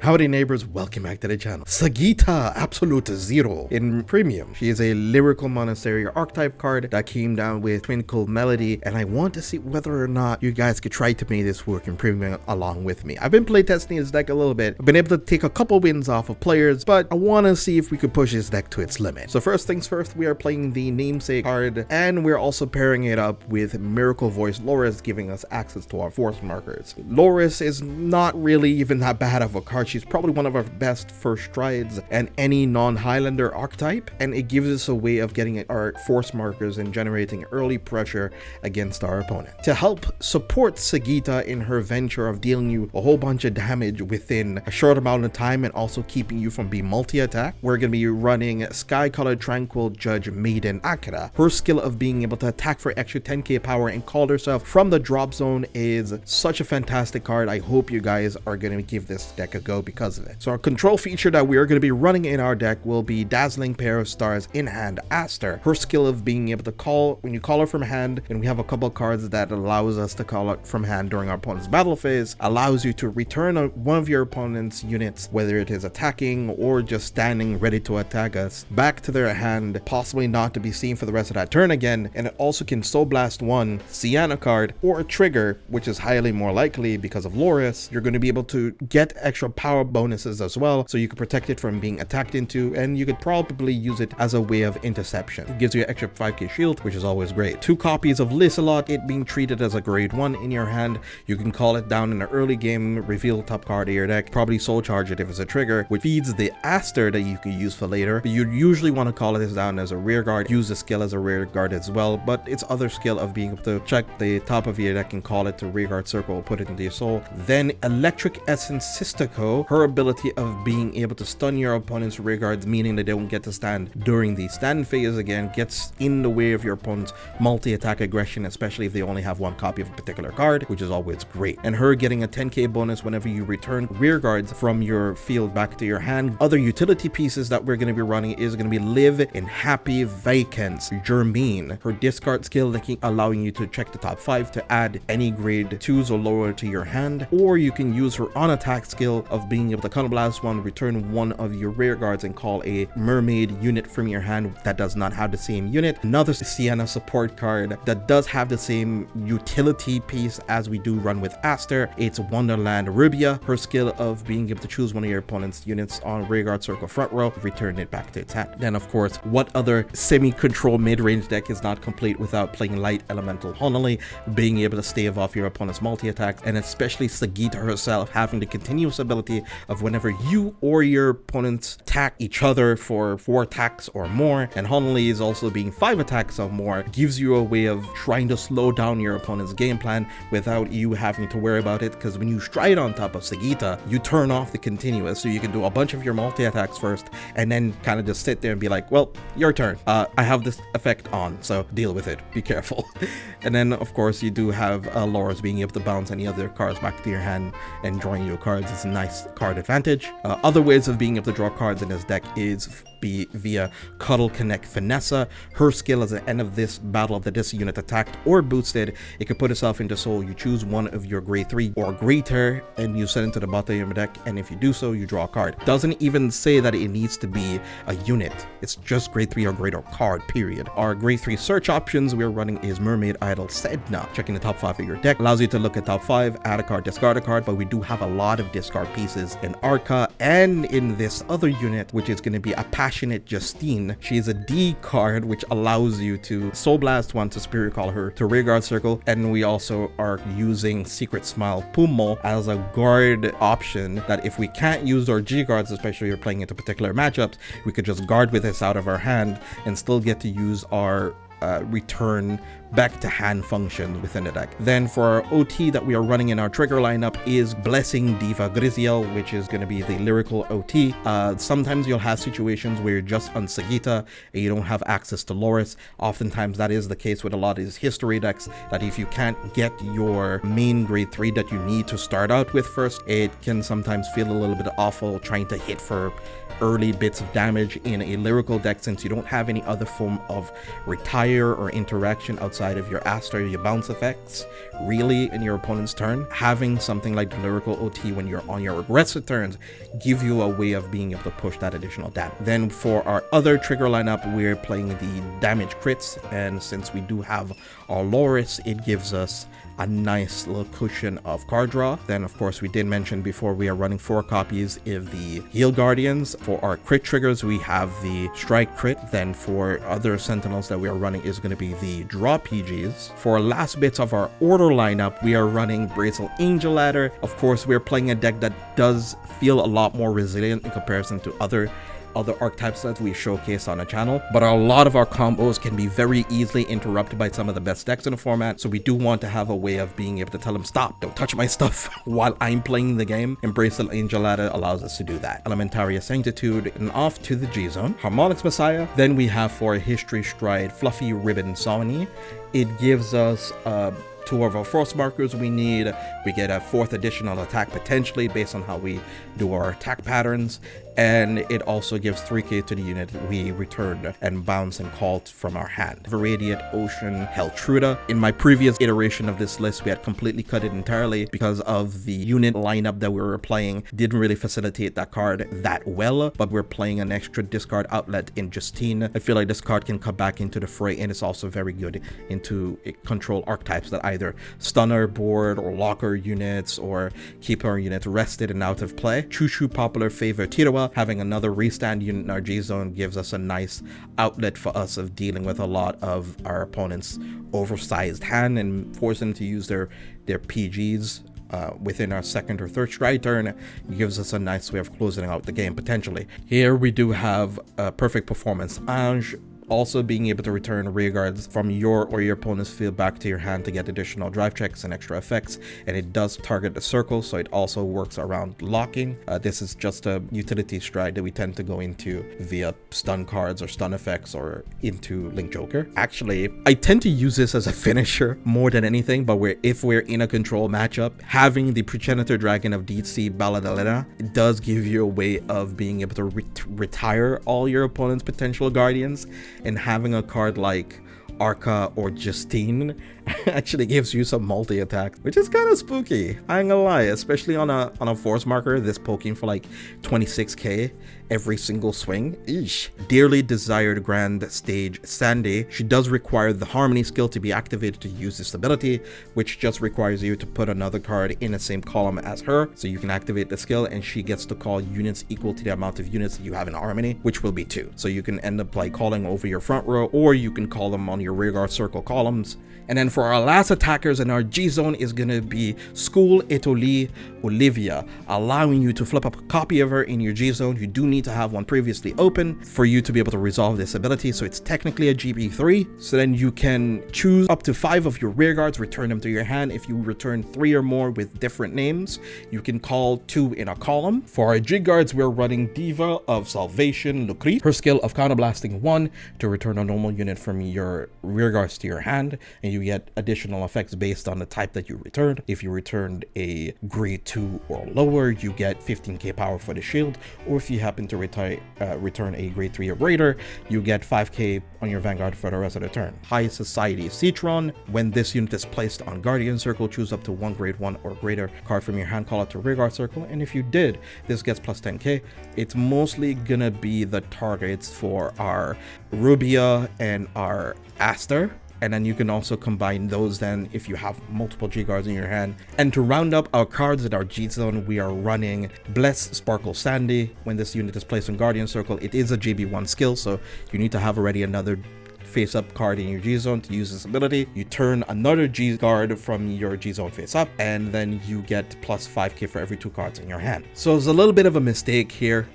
Howdy neighbors, welcome back to the channel. Sagitta Absolute Zero in Premium. She is a lyrical monastery archetype card that came down with Twinkle Melody, and I want to see whether or not you guys could try to make this work in Premium along with me. I've been playtesting this deck a little bit. I've been able to take a couple wins off of players, but I want to see if we could push this deck to its limit. So first things first, we are playing the Namesake card, and we're also pairing it up with Miracle Voice Loris, giving us access to our force markers. Loris is not really even that bad of a card. She's probably one of our best first strides and any non-Highlander archetype, and it gives us a way of getting our force markers and generating early pressure against our opponent. To help support Sagitta in her venture of dealing you a whole bunch of damage within a short amount of time and also keeping you from being multi-attack, we're going to be running Sky Colored Tranquil Judge Maiden Akira. Her skill of being able to attack for extra 10k power and call herself from the drop zone is such a fantastic card. I hope you guys are going to give this deck a go because of it. So our control feature that we are going to be running in our deck will be Dazzling Pair of Stars in hand Aster. Her skill of being able to call when you call her from hand, and we have a couple cards that allows us to call it from hand during our opponent's battle phase, allows you to return one of your opponent's units, whether it is attacking or just standing ready to attack us, back to their hand, possibly not to be seen for the rest of that turn again. And it also can Soul Blast one Sienna card or a trigger, which is highly more likely because of Loris. You're going to be able to get extra power bonuses as well, so you can protect it from being attacked into, and you could probably use it as a way of interception. It gives you an extra 5k shield, which is always great. 2 copies of Liselot, it being treated as a grade 1 in your hand. You can call it down in the early game, reveal top card of your deck, probably soul charge it if it's a trigger, which feeds the Aster that you can use for later. But you'd usually want to call this down as a rear guard, use the skill as a rear guard as well, but its other skill of being able to check the top of your deck and call it to rear guard circle, put it into your soul. Then Electric Essence Sistico, her ability of being able to stun your opponent's rear guards, meaning they don't get to stand during the stand phase again, gets in the way of your opponent's multi-attack aggression, especially if they only have 1 copy of a particular card, which is always great. And her getting a 10k bonus whenever you return rear guards from your field back to your hand. Other utility pieces that we're going to be running is going to be Live in Happy Vacance Germaine, her discard skill allowing you to check the top 5 to add any grade 2s or lower to your hand, or you can use her on attack skill of being able to Counter Blast one, return one of your rear guards and call a mermaid unit from your hand that does not have the same unit. Another Sienna support card that does have the same utility piece as we do run with Aster. It's Wonderland Rubia, her skill of being able to choose one of your opponent's units on rear guard circle front row, return it back to its hand. Then of course, what other semi-control mid-range deck is not complete without playing Light Elemental Honolly, being able to stave off your opponent's multi-attack, and especially Sagitta herself having the continuous ability of whenever you or your opponents attack each other for 4 attacks or more, and Honolly is also being 5 attacks or more, gives you a way of trying to slow down your opponent's game plan without you having to worry about it, because when you stride on top of Sagitta, you turn off the continuous, so you can do a bunch of your multi-attacks first and then kind of just sit there and be like, well, your turn. I have this effect on, so deal with it. Be careful. And then of course you do have Loris being able to bounce any other cards back to your hand and drawing your cards. It's a nice card advantage. Other ways of being able to draw cards in this deck is via Cuddle Connect Finessa. Her skill at the end of this battle of this unit attacked or boosted, it can put itself into soul. You choose one of your grade 3 or greater and you send it to the bottom of your deck, and if you do so, you draw a card. Doesn't even say that it needs to be a unit. It's just grade 3 or greater card, period. Our grade 3 search options we're running is Mermaid Idol Sedna. Checking the top 5 of your deck allows you to look at top 5, add a card, discard a card, but we do have a lot of discard pieces in Arca and in this other unit, which is going to be a Passionate Justine. She is a D card, which allows you to Soul Blast one to Spirit Call her to rear guard circle, and we also are using Secret Smile Pummel as a guard option that if we can't use our G guards, especially if you're playing into particular matchups, we could just guard with this out of our hand and still get to use our return back to hand function within the deck. Then for our OT that we are running in our trigger lineup is Blessing Diva Griziel, which is going to be the lyrical OT. Sometimes you'll have situations where you're just on Sagitta and you don't have access to Loris. Oftentimes that is the case with a lot of these history decks, that if you can't get your main grade 3 that you need to start out with first, it can sometimes feel a little bit awful trying to hit for early bits of damage in a lyrical deck, since you don't have any other form of retire or interaction outside outside of your Aster, your bounce effects, really in your opponent's turn. Having something like the Lyrical OT when you're on your aggressive turns give you a way of being able to push that additional damage. Then for our other trigger lineup, we're playing the damage crits, and since we do have our Loris, it gives us a nice little cushion of card draw. Then of course we did mention before, we are running 4 copies of the Heal Guardians. For our crit triggers, we have the Strike Crit. Then for other Sentinels that we are running is going to be the Draw PGs. For last bits of our order lineup, we are running Bracelet Angel Ladder. Of course, we're playing a deck that does feel a lot more resilient in comparison to other archetypes that we showcase on the channel, but a lot of our combos can be very easily interrupted by some of the best decks in the format, so we do want to have a way of being able to tell them, stop, don't touch my stuff while I'm playing the game. And Bracelet Angel Ladder allows us to do that. Elementaria Sanctitude, and off to the G-Zone. Harmonics Messiah. Then we have for History Stride, Fluffy Ribbon Sawney. It gives us 2 of our force markers we need. We get a 4th additional attack potentially based on how we do our attack patterns, and it also gives 3k to the unit we return and bounce and call from our hand. Radiant Ocean Heltruda. In my previous iteration of this list, we had completely cut it entirely because of the unit lineup that we were playing didn't really facilitate that card that well, but we're playing an extra discard outlet in Justine. I feel like this card can come back into the fray, and it's also very good into control archetypes that either stun our board or lock our units or keep our units rested and out of play. Chushu Popular Favor Tirawa. Having another restand unit in our G-Zone gives us a nice outlet for us of dealing with a lot of our opponent's oversized hand and force them to use their PGs within our 2nd or 3rd stride turn. Gives us a nice way of closing out the game potentially. Here we do have Perfect Performance Ange, also being able to return rear guards from your or your opponent's field back to your hand to get additional drive checks and extra effects, and it does target the circle, so it also works around locking. This is just a utility stride that we tend to go into via stun cards or stun effects or into Link Joker. Actually, I tend to use this as a finisher more than anything, but if we're in a control matchup, having the Progenitor Dragon of DC Baladalena, it does give you a way of being able to retire all your opponent's potential guardians, and having a card like Arca or Justine actually gives you some multi-attack, which is kind of spooky. I ain't gonna lie, especially on a force marker, this poking for like 26k every single swing. Eesh. Dearly Desired Grand Stage Sandy. She does require the Harmony skill to be activated to use this ability, which just requires you to put another card in the same column as her, so you can activate the skill, and she gets to call units equal to the amount of units that you have in Harmony, which will be 2. So you can end up like calling over your front row, or you can call them on your rear guard circle columns. And then for our last attackers in our G-Zone is going to be School Etolie Olivia, allowing you to flip up a copy of her in your G-Zone. You do need to have one previously open for you to be able to resolve this ability, so it's technically a GB3. So then you can choose up to 5 of your rear guards, return them to your hand. If you return 3 or more with different names, you can call 2 in a column. For our G-Guards, we're running Diva of Salvation Lucrete. Her skill of counterblasting 1 to return a normal unit from your rear guards to your hand, and you get additional effects based on the type that you returned. If you returned a grade 2 or lower, you get 15k power for the shield, or if you happen to return a grade 3 or greater, you get 5k on your Vanguard for the rest of the turn. High Society Citron. When this unit is placed on Guardian Circle, choose up to 1 grade 1 or greater card from your hand, call it to Rearguard Circle, and if you did, this gets plus 10k. It's mostly gonna be the targets for our Rubia and our Aster, and then you can also combine those then if you have multiple G-Guards in your hand. And to round up our cards in our G-Zone, we are running Bless Sparkle Sandy. When this unit is placed on Guardian Circle, it is a GB1 skill, so you need to have already another face-up card in your G-Zone to use this ability. You turn another G-Guard from your G-Zone face-up, and then you get plus 5k for every 2 cards in your hand. So it's a little bit of a mistake here.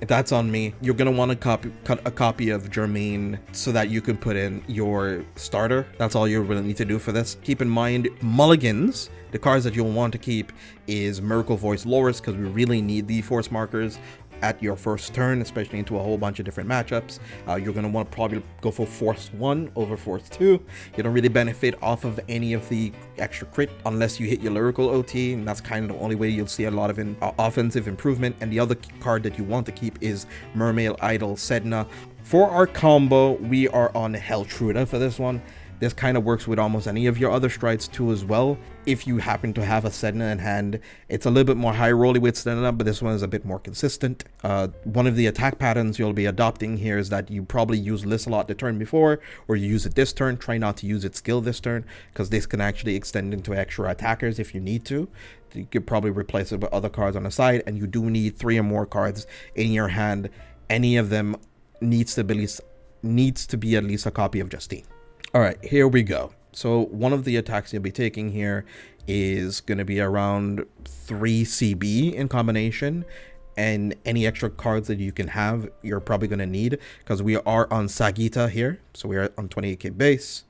That's on me. You're gonna want to cut a copy of Germaine so that you can put in your starter. That's all you really need to do for this. Keep in mind, mulligans, the cards that you'll want to keep is Miracle Voice Loris, because we really need the force markers at your first turn, especially into a whole bunch of different matchups. You're going to want to probably go for Force 1 over Force 2. You don't really benefit off of any of the extra crit unless you hit your Lyrical OT, and that's kind of the only way you'll see a lot of offensive improvement. And the other card that you want to keep is Mermaid Idol Sedna. For our combo, we are on Heltruda for this one. This kind of works with almost any of your other strides too as well. If you happen to have a Sedna in hand, it's a little bit more high rolly with Sedna, but this one is a bit more consistent. One of the attack patterns you'll be adopting here is that you probably use Lissalot the turn before, or you use it this turn. Try not to use its skill this turn, because this can actually extend into extra attackers if you need to. You could probably replace it with other cards on the side, and you do need 3 or more cards in your hand. Any of them needs to be at least a copy of Justine. All right, here we go. So one of the attacks you'll be taking here is going to be around 3 CB in combination, and any extra cards that you can have, you're probably going to need, because we are on Sagitta here. So we are on 28k base.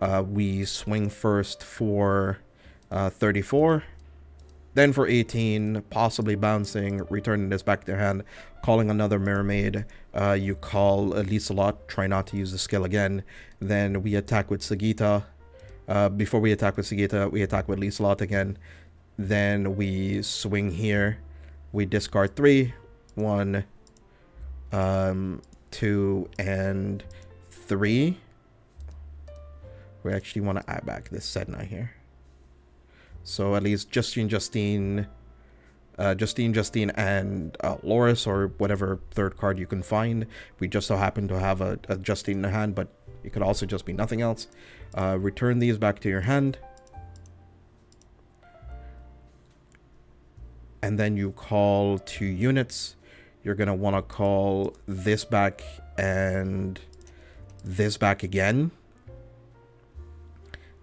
We swing first for 34, then for 18, possibly bouncing, returning this back to your hand, calling another mermaid. You call a Lissalot, try not to use the skill again. Then we attack with Sagitta. Before we attack with Sagitta, we attack with Lissalot again. Then we swing here. We discard 3, 1, 2, and 3. We actually want to add back this Sedna here. So at least Justine, and Loris, or whatever third card you can find. We just so happen to have a Justine in the hand, but it could also just be nothing else. Return these back to your hand. And then you call 2 units. You're going to want to call this back and this back again.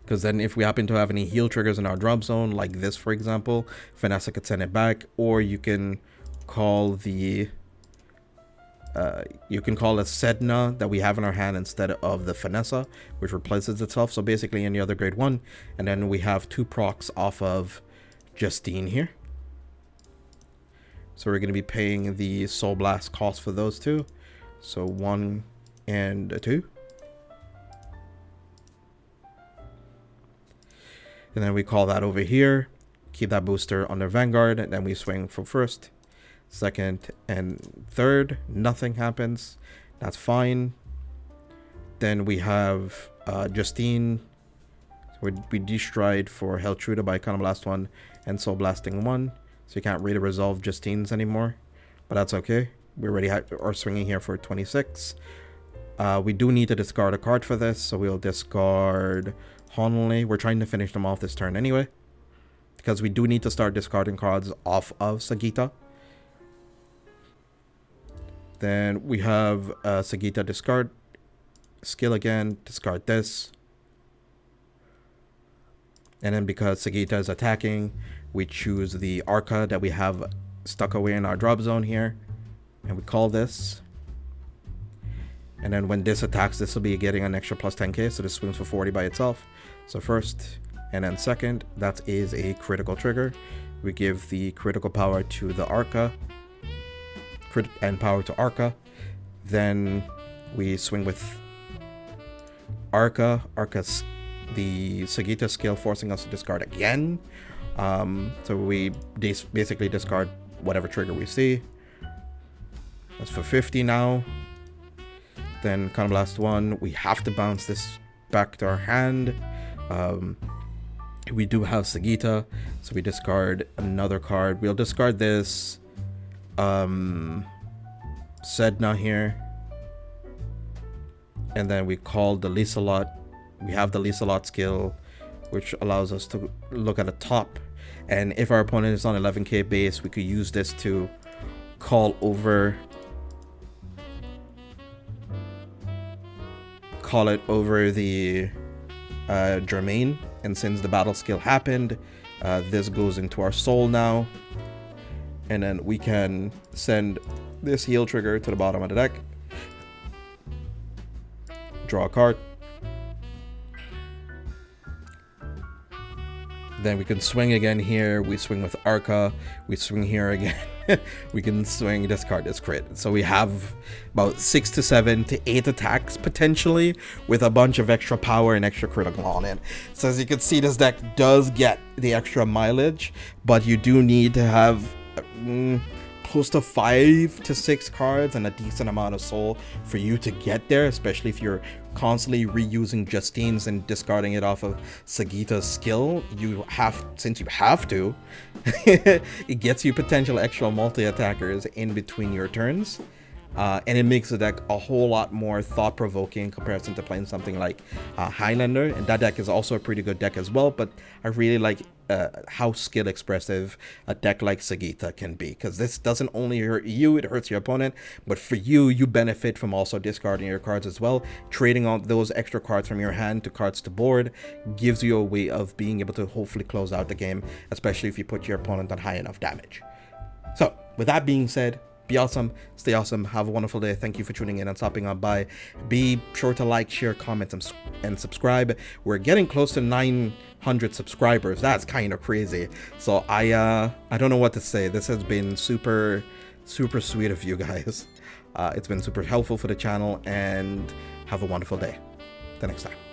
Because then if we happen to have any heal triggers in our drop zone, like this, for example, Vanessa could send it back. Or you can call the... you can call a Sedna that we have in our hand instead of the Vanessa, which replaces itself. So basically any other grade 1. And then we have 2 procs off of Justine here. So we're going to be paying the Soul Blast cost for those 2. So 1 and a 2. And then we call that over here. Keep that booster under Vanguard. And then we swing for first, second, and third. Nothing happens. That's fine. Then we have Justine. So we destride for Helltruda by Iconoblast 1 and Soul Blasting 1. So you can't really resolve Justines anymore. But that's okay. We already are swinging here for 26. We do need to discard a card for this. So we'll discard Honolulu. We're trying to finish them off this turn anyway, because we do need to start discarding cards off of Sagitta. Then we have Sagitta discard skill again, discard this. And then because Sagitta is attacking, we choose the Arca that we have stuck away in our drop zone here, and we call this. And then when this attacks, this will be getting an extra plus 10k, so this swings for 40 by itself. So first and then second, that is a critical trigger. We give the critical power to the Arca, and power to Arca. Then we swing with Arca's the Sagitta skill, forcing us to discard again. So we basically discard whatever trigger we see. That's for 50 now. Then Iconoblast 1, we have to bounce this back to our hand. We do have Sagitta, so we discard another card. We'll discard this Sedna here. And then we call the Lissalot. We have the Lissalot skill, which allows us to look at the top. And if our opponent is on 11k base, we could use this to call it over the Germain. And since the battle skill happened, this goes into our soul now. And then we can send this heal trigger to the bottom of the deck. Draw a card. Then we can swing again here. We swing with Arca. We swing here again. We can swing, discard this crit. So we have about 6 to 7 to 8 attacks potentially, with a bunch of extra power and extra critical on it. So as you can see, this deck does get the extra mileage, but you do need to have close to 5 to 6 cards and a decent amount of soul for you to get there, especially if you're constantly reusing Justine's and discarding it off of Sagitta's skill. Since you have to, it gets you potential extra multi-attackers in between your turns. And it makes the deck a whole lot more thought-provoking in comparison to playing something like Highlander. And that deck is also a pretty good deck as well, but I really like how skill expressive a deck like Sagitta can be, because this doesn't only hurt you, it hurts your opponent, but for you, you benefit from also discarding your cards as well. Trading on those extra cards from your hand to cards to board gives you a way of being able to hopefully close out the game, especially if you put your opponent on high enough damage. So with that being said, be awesome, stay awesome, have a wonderful day. Thank you for tuning in and stopping on by. Be sure to like, share, comment, and subscribe. We're getting close to 900 subscribers. That's kind of crazy. So I don't know what to say. This has been super sweet of you guys. It's been super helpful for the channel, and have a wonderful day. Till next time.